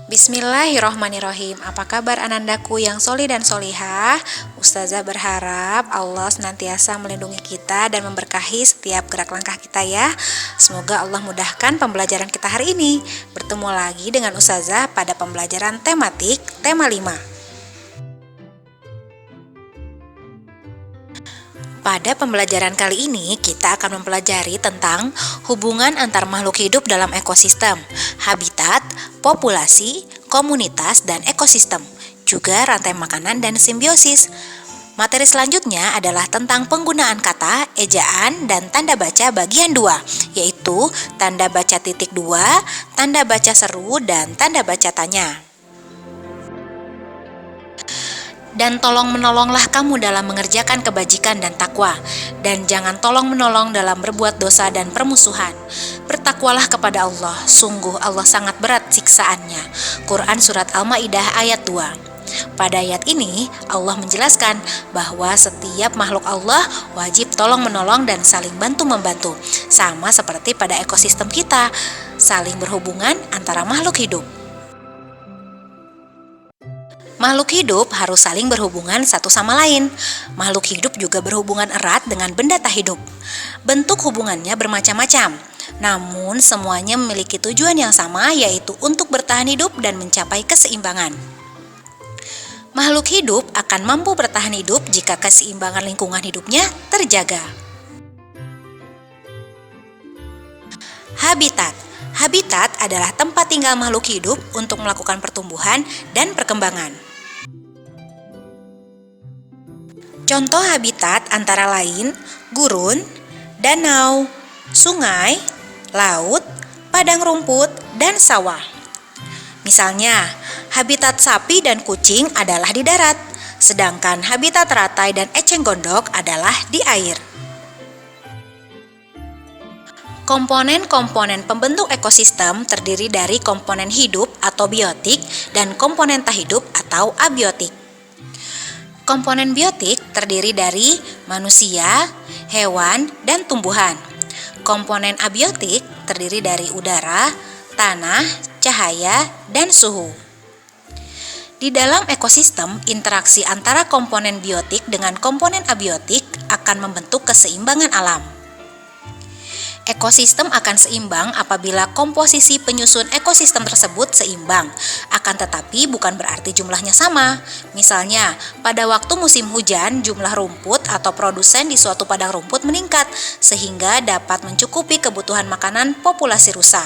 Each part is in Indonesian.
Bismillahirrohmanirrohim. Apa kabar anandaku yang soli dan solihah? Ustazah berharap Allah senantiasa melindungi kita dan memberkahi setiap gerak langkah kita ya. Semoga Allah mudahkan pembelajaran kita hari ini. Bertemu lagi dengan Ustazah pada pembelajaran tematik tema 5. Pada pembelajaran kali ini, kita akan mempelajari tentang hubungan antar makhluk hidup dalam ekosistem, habitat, populasi, komunitas, dan ekosistem, juga rantai makanan dan simbiosis. Materi selanjutnya adalah tentang penggunaan kata, ejaan, dan tanda baca bagian 2, yaitu tanda baca titik 2, tanda baca seru, dan tanda baca tanya. Dan tolong menolonglah kamu dalam mengerjakan kebajikan dan takwa, dan jangan tolong menolong dalam berbuat dosa dan permusuhan. Bertakwalah kepada Allah, sungguh Allah sangat berat siksaannya. Quran Surat Al-Ma'idah ayat 2. Pada ayat ini, Allah menjelaskan bahwa setiap makhluk Allah wajib tolong menolong dan saling bantu-membantu, sama seperti pada ekosistem kita, saling berhubungan antara makhluk hidup. Makhluk hidup harus saling berhubungan satu sama lain. Makhluk hidup juga berhubungan erat dengan benda tak hidup. Bentuk hubungannya bermacam-macam, namun semuanya memiliki tujuan yang sama, yaitu untuk bertahan hidup dan mencapai keseimbangan. Makhluk hidup akan mampu bertahan hidup jika keseimbangan lingkungan hidupnya terjaga. Habitat. Habitat adalah tempat tinggal makhluk hidup untuk melakukan pertumbuhan dan perkembangan. Contoh habitat antara lain gurun, danau, sungai, laut, padang rumput, dan sawah. Misalnya, habitat sapi dan kucing adalah di darat, sedangkan habitat teratai dan eceng gondok adalah di air. Komponen-komponen pembentuk ekosistem terdiri dari komponen hidup atau biotik dan komponen tak hidup atau abiotik. Komponen biotik terdiri dari manusia, hewan, dan tumbuhan. Komponen abiotik terdiri dari udara, tanah, cahaya, dan suhu. Di dalam ekosistem, interaksi antara komponen biotik dengan komponen abiotik akan membentuk keseimbangan alam. Ekosistem akan seimbang apabila komposisi penyusun ekosistem tersebut seimbang, akan tetapi bukan berarti jumlahnya sama. Misalnya, pada waktu musim hujan, jumlah rumput atau produsen di suatu padang rumput meningkat, sehingga dapat mencukupi kebutuhan makanan populasi rusa.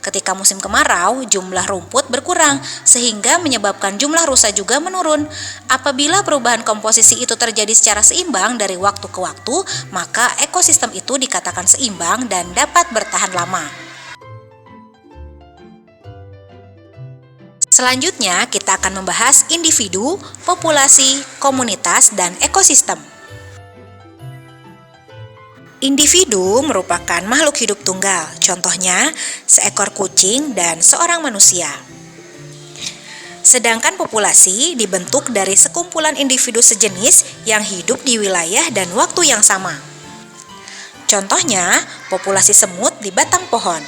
Ketika musim kemarau, jumlah rumput berkurang, sehingga menyebabkan jumlah rusa juga menurun. Apabila perubahan komposisi itu terjadi secara seimbang dari waktu ke waktu, maka ekosistem itu dikatakan seimbang dan dapat bertahan lama. Selanjutnya, kita akan membahas individu, populasi, komunitas, dan ekosistem. Individu merupakan makhluk hidup tunggal, contohnya seekor kucing dan seorang manusia. Sedangkan populasi dibentuk dari sekumpulan individu sejenis yang hidup di wilayah dan waktu yang sama. Contohnya, populasi semut di batang pohon.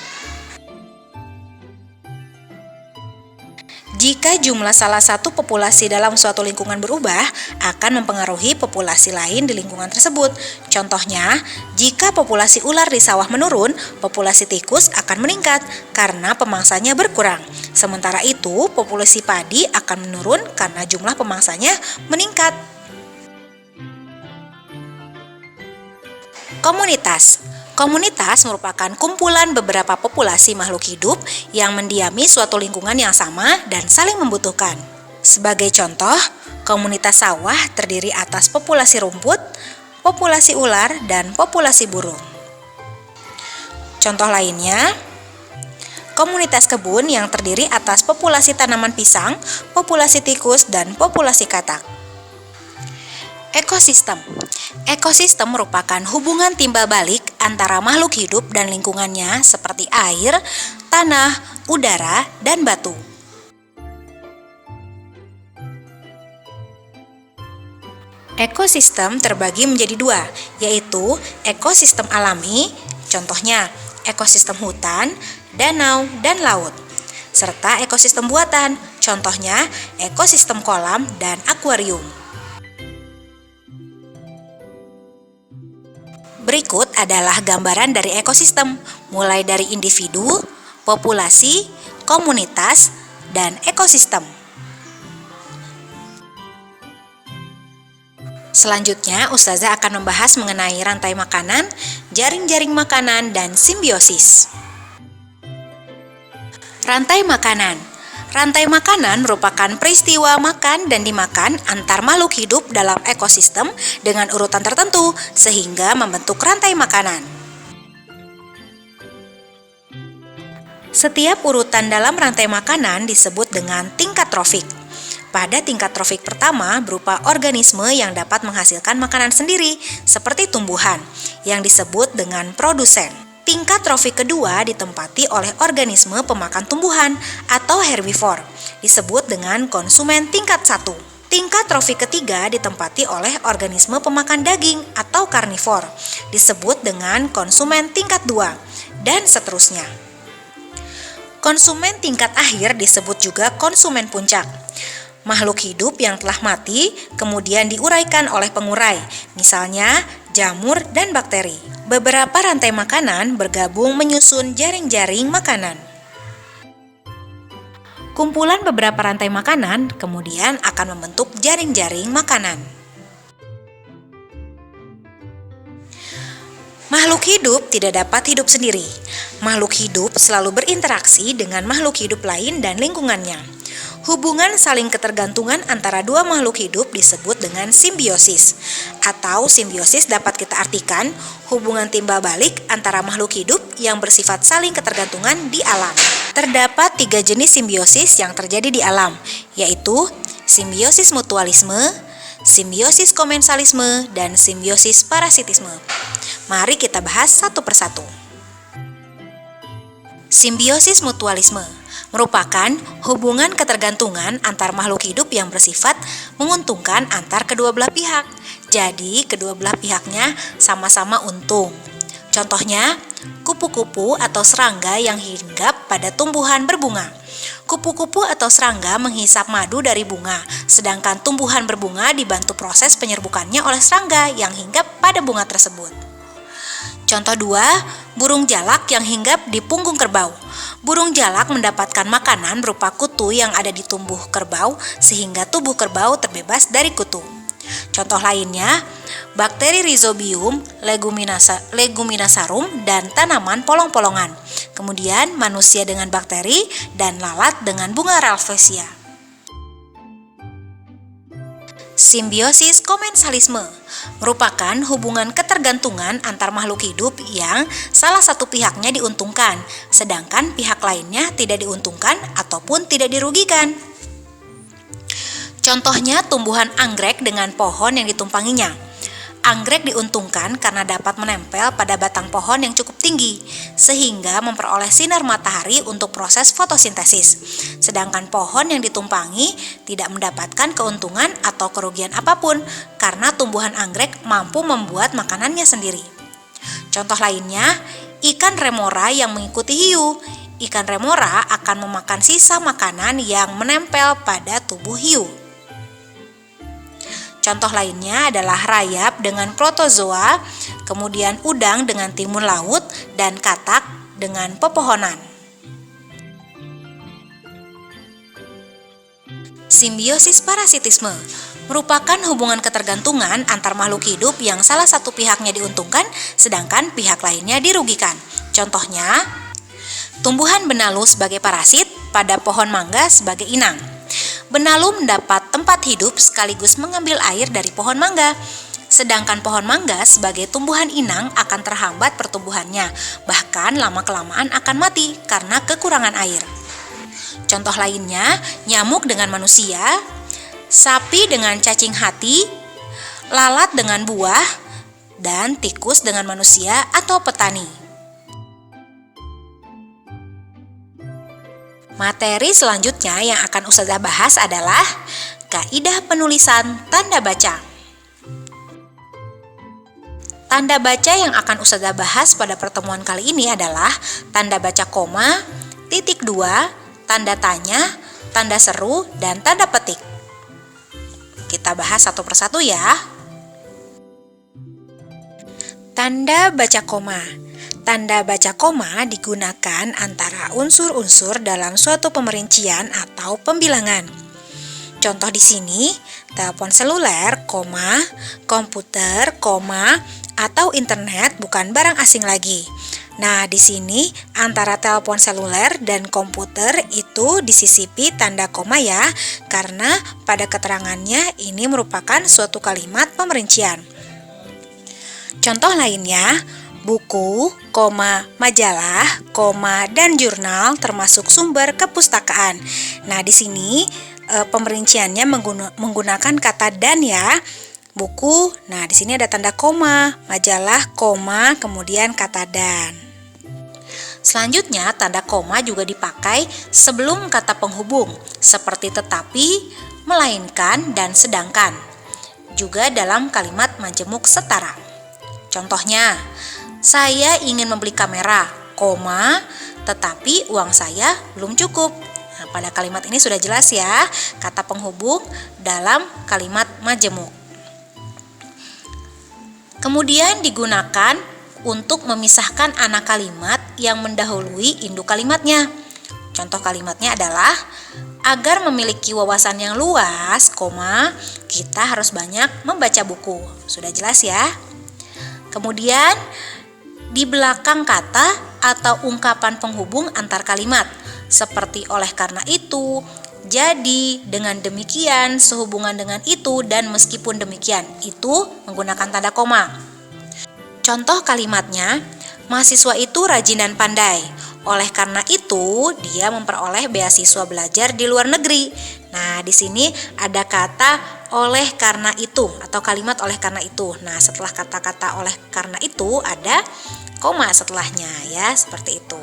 Jika jumlah salah satu populasi dalam suatu lingkungan berubah, akan mempengaruhi populasi lain di lingkungan tersebut. Contohnya, jika populasi ular di sawah menurun, populasi tikus akan meningkat karena pemangsanya berkurang. Sementara itu, populasi padi akan menurun karena jumlah pemangsanya meningkat. Komunitas. Komunitas merupakan kumpulan beberapa populasi makhluk hidup yang mendiami suatu lingkungan yang sama dan saling membutuhkan. Sebagai contoh, komunitas sawah terdiri atas populasi rumput, populasi ular, dan populasi burung. Contoh lainnya, komunitas kebun yang terdiri atas populasi tanaman pisang, populasi tikus, dan populasi katak. Ekosistem. Ekosistem merupakan hubungan timbal balik antara makhluk hidup dan lingkungannya seperti air, tanah, udara, dan batu. Ekosistem terbagi menjadi dua, yaitu ekosistem alami, contohnya ekosistem hutan, danau, dan laut, serta ekosistem buatan, contohnya ekosistem kolam dan akuarium. Berikut adalah gambaran dari ekosistem, mulai dari individu, populasi, komunitas, dan ekosistem. Selanjutnya, Ustazah akan membahas mengenai rantai makanan, jaring-jaring makanan, dan simbiosis. Rantai makanan. Rantai makanan merupakan peristiwa makan dan dimakan antar makhluk hidup dalam ekosistem dengan urutan tertentu sehingga membentuk rantai makanan. Setiap urutan dalam rantai makanan disebut dengan tingkat trofik. Pada tingkat trofik pertama berupa organisme yang dapat menghasilkan makanan sendiri seperti tumbuhan yang disebut dengan produsen. Tingkat trofik kedua ditempati oleh organisme pemakan tumbuhan atau herbivor, disebut dengan konsumen tingkat 1. Tingkat trofik ketiga ditempati oleh organisme pemakan daging atau karnivor, disebut dengan konsumen tingkat 2, dan seterusnya. Konsumen tingkat akhir disebut juga konsumen puncak. Makhluk hidup yang telah mati kemudian diuraikan oleh pengurai, misalnya jamur dan bakteri. Beberapa rantai makanan bergabung menyusun jaring-jaring makanan. Kumpulan beberapa rantai makanan kemudian akan membentuk jaring-jaring makanan. Makhluk hidup tidak dapat hidup sendiri. Makhluk hidup selalu berinteraksi dengan makhluk hidup lain dan lingkungannya. Hubungan saling ketergantungan antara dua makhluk hidup disebut dengan simbiosis. Atau simbiosis dapat kita artikan hubungan timbal balik antara makhluk hidup yang bersifat saling ketergantungan di alam. Terdapat 3 jenis simbiosis yang terjadi di alam, yaitu simbiosis mutualisme, simbiosis komensalisme, dan simbiosis parasitisme. Mari kita bahas satu persatu. Simbiosis mutualisme merupakan hubungan ketergantungan antar makhluk hidup yang bersifat menguntungkan antar kedua belah pihak. Jadi, kedua belah pihaknya sama-sama untung. Contohnya, kupu-kupu atau serangga yang hinggap pada tumbuhan berbunga. Kupu-kupu atau serangga menghisap madu dari bunga, sedangkan tumbuhan berbunga dibantu proses penyerbukannya oleh serangga yang hinggap pada bunga tersebut. Contoh 2, burung jalak yang hinggap di punggung kerbau. Burung jalak mendapatkan makanan berupa kutu yang ada di tubuh kerbau sehingga tubuh kerbau terbebas dari kutu. Contoh lainnya, bakteri Rhizobium leguminasarum dan tanaman polong-polongan. Kemudian manusia dengan bakteri dan lalat dengan bunga Ralphesia. Simbiosis komensalisme merupakan hubungan ketergantungan antar makhluk hidup yang salah satu pihaknya diuntungkan, sedangkan pihak lainnya tidak diuntungkan ataupun tidak dirugikan. Contohnya tumbuhan anggrek dengan pohon yang ditumpanginya. Anggrek diuntungkan karena dapat menempel pada batang pohon yang cukup tinggi, sehingga memperoleh sinar matahari untuk proses fotosintesis. Sedangkan pohon yang ditumpangi tidak mendapatkan keuntungan atau kerugian apapun, karena tumbuhan anggrek mampu membuat makanannya sendiri. Contoh lainnya, ikan remora yang mengikuti hiu. Ikan remora akan memakan sisa makanan yang menempel pada tubuh hiu. Contoh lainnya adalah rayap dengan protozoa, kemudian udang dengan timun laut, dan katak dengan pepohonan. Simbiosis parasitisme merupakan hubungan ketergantungan antar makhluk hidup yang salah satu pihaknya diuntungkan, sedangkan pihak lainnya dirugikan. Contohnya, tumbuhan benalu sebagai parasit pada pohon mangga sebagai inang. Benalu mendapat tempat hidup sekaligus mengambil air dari pohon mangga. Sedangkan pohon mangga sebagai tumbuhan inang akan terhambat pertumbuhannya, bahkan lama-kelamaan akan mati karena kekurangan air. Contoh lainnya, nyamuk dengan manusia, sapi dengan cacing hati, lalat dengan buah, dan tikus dengan manusia atau petani. Materi selanjutnya yang akan Ustazah bahas adalah kaidah penulisan tanda baca. Tanda baca yang akan Ustazah bahas pada pertemuan kali ini adalah tanda baca koma, titik dua, tanda tanya, tanda seru, dan tanda petik. Kita bahas satu persatu ya. Tanda baca koma. Tanda baca koma digunakan antara unsur-unsur dalam suatu pemerincian atau pembilangan. Contoh di sini, telepon seluler, koma, komputer, koma, atau internet bukan barang asing lagi. Nah, di sini antara telepon seluler dan komputer itu disisipi tanda koma ya, karena pada keterangannya ini merupakan suatu kalimat pemerincian. Contoh lainnya, buku, koma, majalah, koma, dan jurnal termasuk sumber kepustakaan. Nah, di sini pemerinciannya menggunakan kata dan ya. Buku, nah di sini ada tanda koma, majalah, koma, kemudian kata dan. Selanjutnya, tanda koma juga dipakai sebelum kata penghubung, seperti tetapi, melainkan, dan sedangkan. Juga dalam kalimat majemuk setara. Contohnya, saya ingin membeli kamera, koma, tetapi uang saya belum cukup. Nah, pada kalimat ini sudah jelas ya, kata penghubung dalam kalimat majemuk. Kemudian digunakan untuk memisahkan anak kalimat yang mendahului induk kalimatnya. Contoh kalimatnya adalah, agar memiliki wawasan yang luas, koma, kita harus banyak membaca buku. Sudah jelas ya? Kemudian, di belakang kata atau ungkapan penghubung antar kalimat, seperti oleh karena itu, jadi, dengan demikian, sehubungan dengan itu, dan meskipun demikian, itu menggunakan tanda koma. Contoh kalimatnya, mahasiswa itu rajin dan pandai. Oleh karena itu, dia memperoleh beasiswa belajar di luar negeri. Nah, di sini ada kata oleh karena itu atau kalimat oleh karena itu. Nah, setelah kata-kata oleh karena itu ada koma setelahnya ya, seperti itu.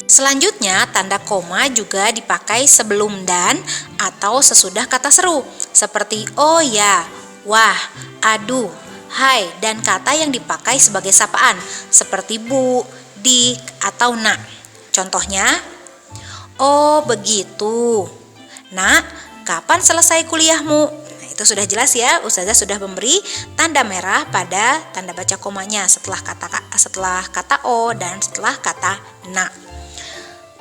Selanjutnya, tanda koma juga dipakai sebelum dan atau sesudah kata seru, seperti oh ya, wah, aduh, hai, dan kata yang dipakai sebagai sapaan, seperti bu, dik, atau nak. Contohnya, oh begitu, nak, kapan selesai kuliahmu? Nah, itu sudah jelas ya, Ustazah sudah memberi tanda merah pada tanda baca komanya setelah kata o dan setelah kata nak.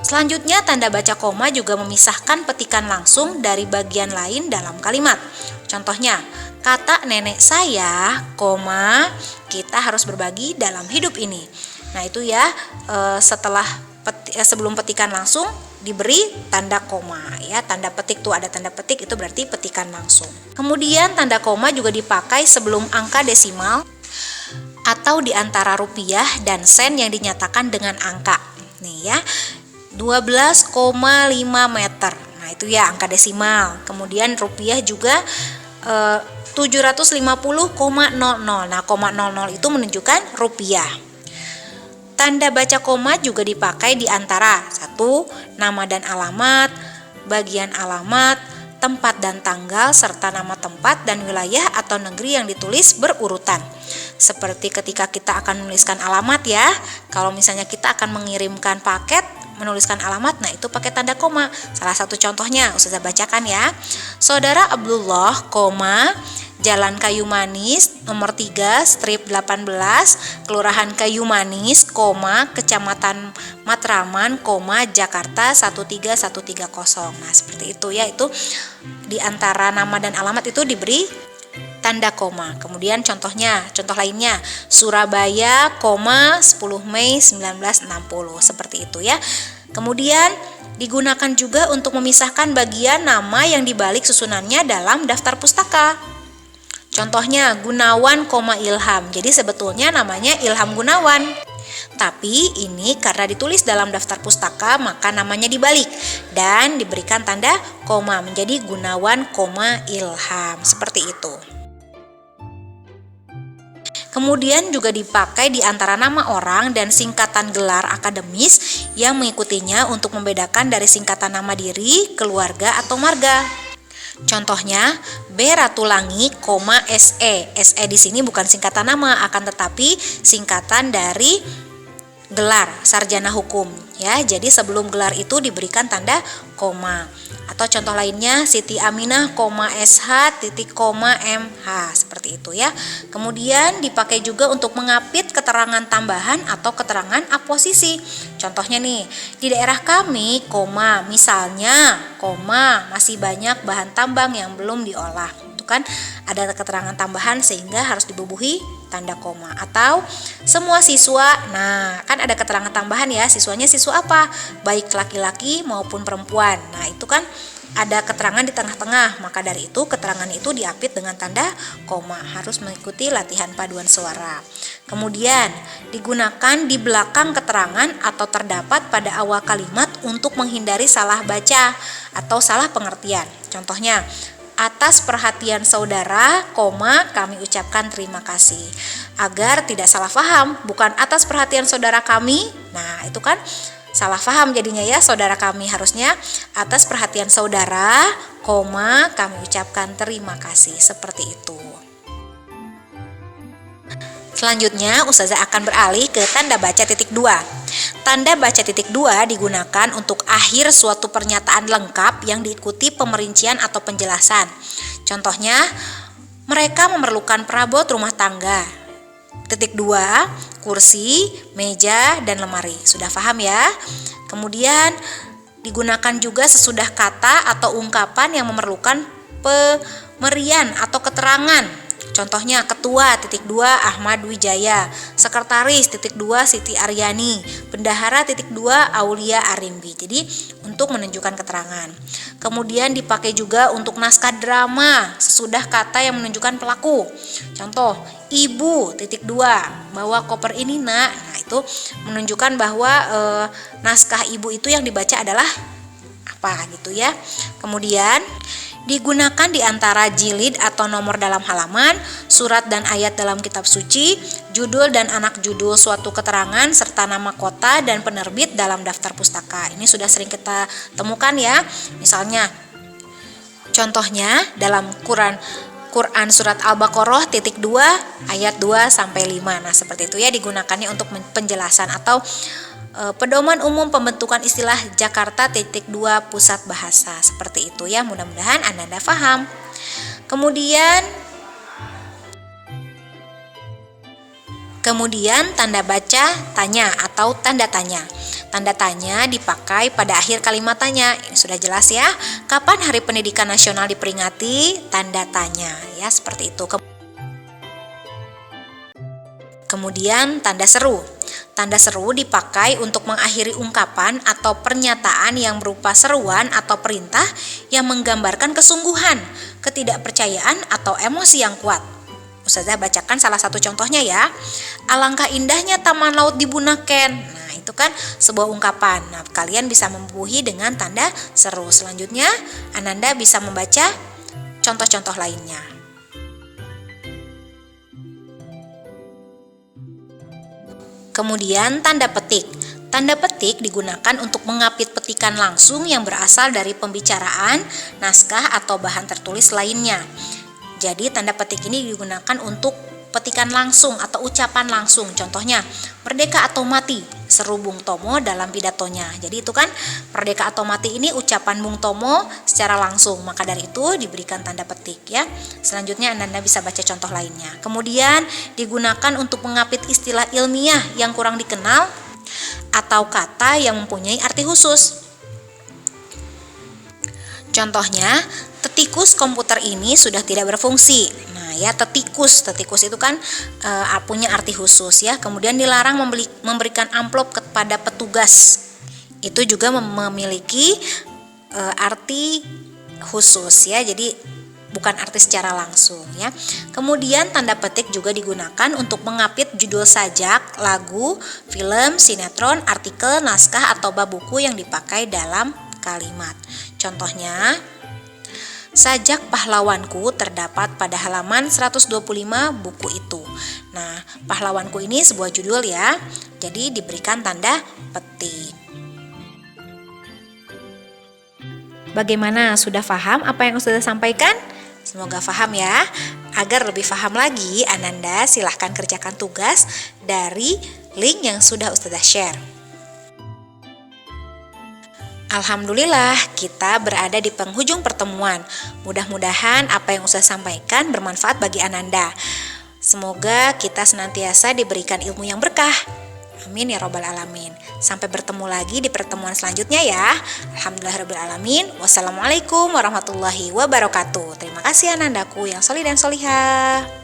Selanjutnya, tanda baca koma juga memisahkan petikan langsung dari bagian lain dalam kalimat. Contohnya, kata nenek saya, koma, kita harus berbagi dalam hidup ini. Nah, itu ya, sebelum petikan langsung diberi tanda koma ya. Tanda petik tuh ada tanda petik, itu berarti petikan langsung. Kemudian tanda koma juga dipakai sebelum angka desimal atau di antara rupiah dan sen yang dinyatakan dengan angka. Nih ya. 12,5 meter. Nah, itu ya angka desimal. Kemudian rupiah juga 750,00. Nah, 0,00 itu menunjukkan rupiah. Tanda baca koma juga dipakai di antara 1. Nama dan alamat, bagian alamat, tempat dan tanggal, serta nama tempat dan wilayah atau negeri yang ditulis berurutan. Seperti ketika kita akan menuliskan alamat ya. Kalau misalnya kita akan mengirimkan paket, menuliskan alamat, nah itu pakai tanda koma. Salah satu contohnya Ustazah bacakan ya. Saudara Abdullah, koma, Jalan Kayu Manis, nomor 3, strip 18, Kelurahan Kayu Manis, koma, Kecamatan Matraman, koma, Jakarta 13130. Nah, seperti itu ya, itu di antara nama dan alamat itu diberi tanda koma. Kemudian contoh lainnya, Surabaya, koma, 10 Mei 1960, seperti itu ya. Kemudian digunakan juga untuk memisahkan bagian nama yang dibalik susunannya dalam daftar pustaka. Contohnya Gunawan, Ilham. Jadi sebetulnya namanya Ilham Gunawan. Tapi ini karena ditulis dalam daftar pustaka maka namanya dibalik dan diberikan tanda koma menjadi Gunawan, Ilham. Seperti itu. Kemudian juga dipakai di antara nama orang dan singkatan gelar akademis yang mengikutinya untuk membedakan dari singkatan nama diri, keluarga, atau marga. Contohnya, B. Ratulangi, SE. SE di sini bukan singkatan nama, akan tetapi singkatan dari gelar sarjana hukum. Ya, jadi sebelum gelar itu diberikan tanda koma. Atau contoh lainnya, Siti Aminah, SH, MH, seperti itu ya. Kemudian dipakai juga untuk mengapit keterangan tambahan atau keterangan aposisi. Contohnya nih, di daerah kami, misalnya, masih banyak bahan tambang yang belum diolah. Itu kan ada keterangan tambahan sehingga harus dibubuhi tanda koma. Atau semua siswa, nah kan ada keterangan tambahan ya, siswanya siswa apa? Baik laki-laki maupun perempuan. Nah itu kan ada keterangan di tengah-tengah, maka dari itu keterangan itu diapit dengan tanda koma, harus mengikuti latihan paduan suara. Kemudian digunakan di belakang keterangan atau terdapat pada awal kalimat untuk menghindari salah baca atau salah pengertian. Contohnya, atas perhatian saudara, kami ucapkan terima kasih. Agar tidak salah paham, bukan atas perhatian saudara kami. Nah, itu kan salah paham jadinya ya, saudara kami, harusnya atas perhatian saudara, kami ucapkan terima kasih. Seperti itu. Selanjutnya, Ustazah akan beralih ke tanda baca titik 2. Tanda baca titik 2 digunakan untuk akhir suatu pernyataan lengkap yang diikuti pemerincian atau penjelasan. Contohnya, mereka memerlukan perabot rumah tangga. Titik 2, kursi, meja, dan lemari. Sudah paham ya? Kemudian digunakan juga sesudah kata atau ungkapan yang memerlukan pemerian atau keterangan. Contohnya, ketua titik 2 Ahmad Wijaya, sekretaris titik 2 Siti Aryani, bendahara titik 2 Aulia Arimbi. Jadi untuk menunjukkan keterangan. Kemudian dipakai juga untuk naskah drama sesudah kata yang menunjukkan pelaku. Contoh, ibu titik 2 bawa koper ini nak. Nah itu menunjukkan bahwa naskah ibu itu yang dibaca adalah apa gitu ya. Kemudian digunakan di antara jilid atau nomor dalam halaman, surat dan ayat dalam kitab suci, judul dan anak judul suatu keterangan, serta nama kota dan penerbit dalam daftar pustaka. Ini sudah sering kita temukan ya. Misalnya, contohnya dalam Quran surat Al-Baqarah titik 2 ayat 2 sampai 5. Nah, seperti itu ya, digunakannya untuk penjelasan atau pedoman umum pembentukan istilah Jakarta titik 2 pusat bahasa. Seperti itu ya, mudah-mudahan Anda paham. Kemudian tanda baca tanya atau tanda tanya. Tanda tanya dipakai pada akhir kalimat tanya. Ini sudah jelas ya. Kapan Hari Pendidikan Nasional diperingati? Tanda tanya ya, seperti itu. Kemudian tanda seru. Tanda seru dipakai untuk mengakhiri ungkapan atau pernyataan yang berupa seruan atau perintah yang menggambarkan kesungguhan, ketidakpercayaan atau emosi yang kuat. Ustazah bacakan salah satu contohnya ya. Alangkah indahnya taman laut di Bunaken. Nah, itu kan sebuah ungkapan. Nah, kalian bisa membubuhi dengan tanda seru. Selanjutnya, Ananda bisa membaca contoh-contoh lainnya. Kemudian tanda petik. Tanda petik digunakan untuk mengapit petikan langsung yang berasal dari pembicaraan, naskah atau bahan tertulis lainnya. Jadi tanda petik ini digunakan untuk petikan langsung atau ucapan langsung. Contohnya, merdeka atau mati, seru Bung Tomo dalam pidatonya. Jadi itu kan merdeka atau mati ini ucapan Bung Tomo secara langsung. Maka dari itu diberikan tanda petik ya. Selanjutnya Anda bisa baca contoh lainnya. Kemudian digunakan untuk mengapit istilah ilmiah yang kurang dikenal atau kata yang mempunyai arti khusus. Contohnya, tetikus komputer ini sudah tidak berfungsi. Nah ya, tetikus itu kan punya arti khusus ya. Kemudian dilarang memberikan amplop kepada petugas. Itu juga memiliki arti khusus ya. Jadi bukan arti secara langsung ya. Kemudian tanda petik juga digunakan untuk mengapit judul sajak, lagu, film, sinetron, artikel, naskah atau bab buku yang dipakai dalam kalimat. Contohnya, sajak pahlawanku terdapat pada halaman 125 buku itu. Nah, pahlawanku ini sebuah judul ya, jadi diberikan tanda petik. Bagaimana, sudah paham apa yang Ustazah sampaikan? Semoga paham ya. Agar lebih paham lagi, Ananda silahkan kerjakan tugas dari link yang sudah Ustazah share. Alhamdulillah, kita berada di penghujung pertemuan. Mudah-mudahan apa yang Ustazah sampaikan bermanfaat bagi Ananda. Semoga kita senantiasa diberikan ilmu yang berkah. Amin ya robbal alamin. Sampai bertemu lagi di pertemuan selanjutnya ya. Alhamdulillahirabbil alamin. Wassalamualaikum warahmatullahi wabarakatuh. Terima kasih Anandaku yang solih dan solihah.